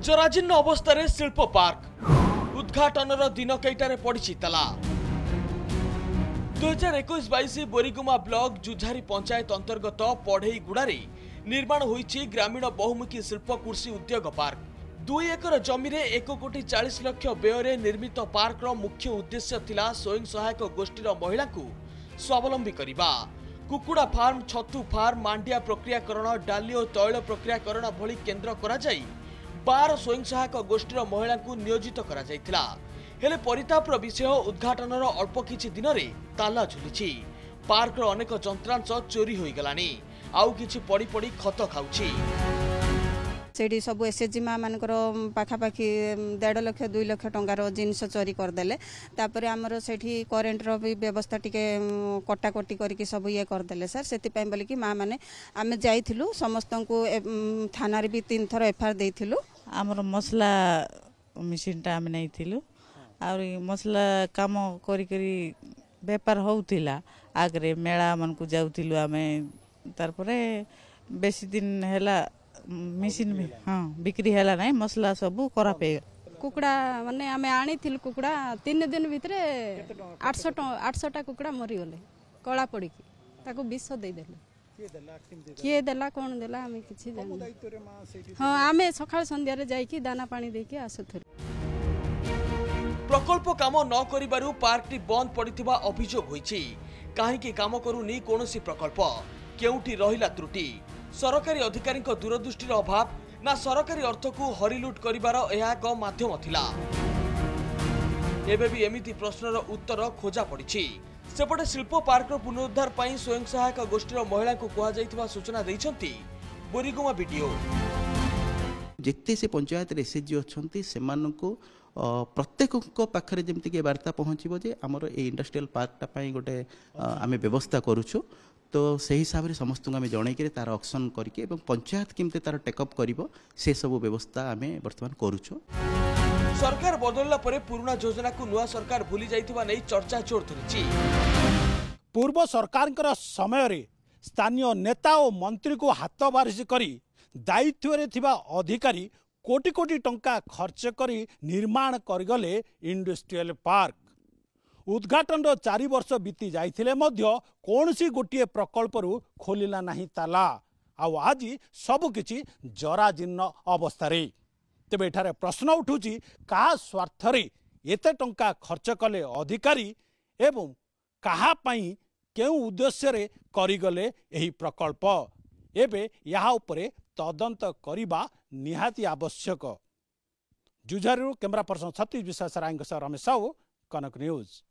जराजीर्ण अवस्था शिल्प पार्क उद्घाटन दिन कईटार पड़ी ताला 2021-22 बोरीगुमा ब्लॉक जुझारी पंचायत अंतर्गत पढ़ईगुड़े निर्माण होईछि ग्रामीण बहुमुखी शिल्प कृषि उद्योग पार्क 2 एकर जमी 1,40,00,000 व्यय निर्मित पार्क मुख्य उद्देश्य थिला स्वयं सहायक गोष्ठीर महिला को स्वावलंबी करने कुकुड़ा फार्म छतु फार्म मांडिया प्रक्रियाकरण डाली और तैल प्रक्रियाकरण भली केन्द्र करा जाई 12 स्वयं सहायक गोष्ठीर महिला को नियोजित करा जायतिला। हेले परितापर विषय उद्घाटन अल्प किछि दिन रे ताला झुलिछि। पार्क अनेक जंत्रांश चोरी होई गलानी आउ किछि पड़ी पड़ी खत खाउछि। सेठी सब एसएचजी माँ मानकर पाखापाखि 1.5 लाख 2 लाख टंकार जिनस चोरी करदेले तापर आमर सेठी करेन्ट रो भी व्यवस्था टिके कटाकटी करके सब ये करदेले सर सेति पय बोली कि माँ माने आमे जाइथिलु समस्त को थाना रे भी 3 थर एफआईआर देइथिलु। आमर मसला मशीनटा आमे नैथिलु और मसला काम करी करी व्यापार होउतिला आगरे मेला मन को जाउतिलु आमे तारपरे बेसी दिन हैला मेसिन में हाँ बिक्री हैला नहीं मसला सब खराब है। कुकुड़ा माने आमे आनी थिल कुकुड़ा 3 दिन भितरे 800 कुकुड़ा मरी गले कला पड़ी ताको विष दे देले किए देला कोन देला आमे किछि जानि हां आमे सकाळ संध्या रे जाई कि दाना पानी दे के आसथुर। प्रकल्प काम न करिबारु पार्कटी बंद पड़िथिबा अभियोग होईछि। काहेकि काम करूनी कोनोसी प्रकल्प केउठी रहिला त्रुटि सरकारी अधिकारी दूरदृष्टि अभाव ना सरकारी अर्थ को हरिलुट करिबार यह एक माध्यम थिला। एबे भी एमिति प्रश्नर उत्तर खोजा पड़ी। सेपटे शिल्प पार्क पुनरुद्धार पाई स्वयं सहायक गोष्ठीर महिला को कहा जाइथिबा सूचना दैछंती बोरीगुमा वीडियो। जिते से पंचायत एसएचजी अच्छी से प्रत्येक पाखे जमीक वार्ता पहुँचो जे आमर ए इंडस्ट्रियल पार्कटा गोटे आम व्यवस्था करुछु तो से हिसाब से समस्त आम जनईक तार ऑक्शन करके पंचायत केमते तार टेकअप करिवो से सब व्यवस्था आम वर्तमान करुछु। सरकार बदलला परे पुराना योजना को नुआ सरकार भूली जाइथिबा नै चर्चा जोर धरिछि। पूर्व सरकार समय रे स्थानीय नेता और मंत्री को हाथ बारिश करी दायित्व रे थिबा अधिकारी कोटी कोटी टंका खर्च करी निर्माण करगले इंडस्ट्रियल पार्क। उद्घाटन 4 वर्ष बीती जाइथिले मध्य कोनसी गोटिए प्रकल्प खोलिला नहीं ताला आउ आज सबकिछि जराजीर्ण अवस्था रे। तेबे एठारे प्रश्न उठुची का स्वार्थ रे एते टंका खर्च कले अधिकारी एवं कहा पई केउ उद्देश्य रे करिगले एही प्रकल्प एबे या उपरे तदंत करिबा निहाती आवश्यक। जुझारू कैमरा पर्सन सतीश विश्वास राय रमेश साहू कनक न्यूज।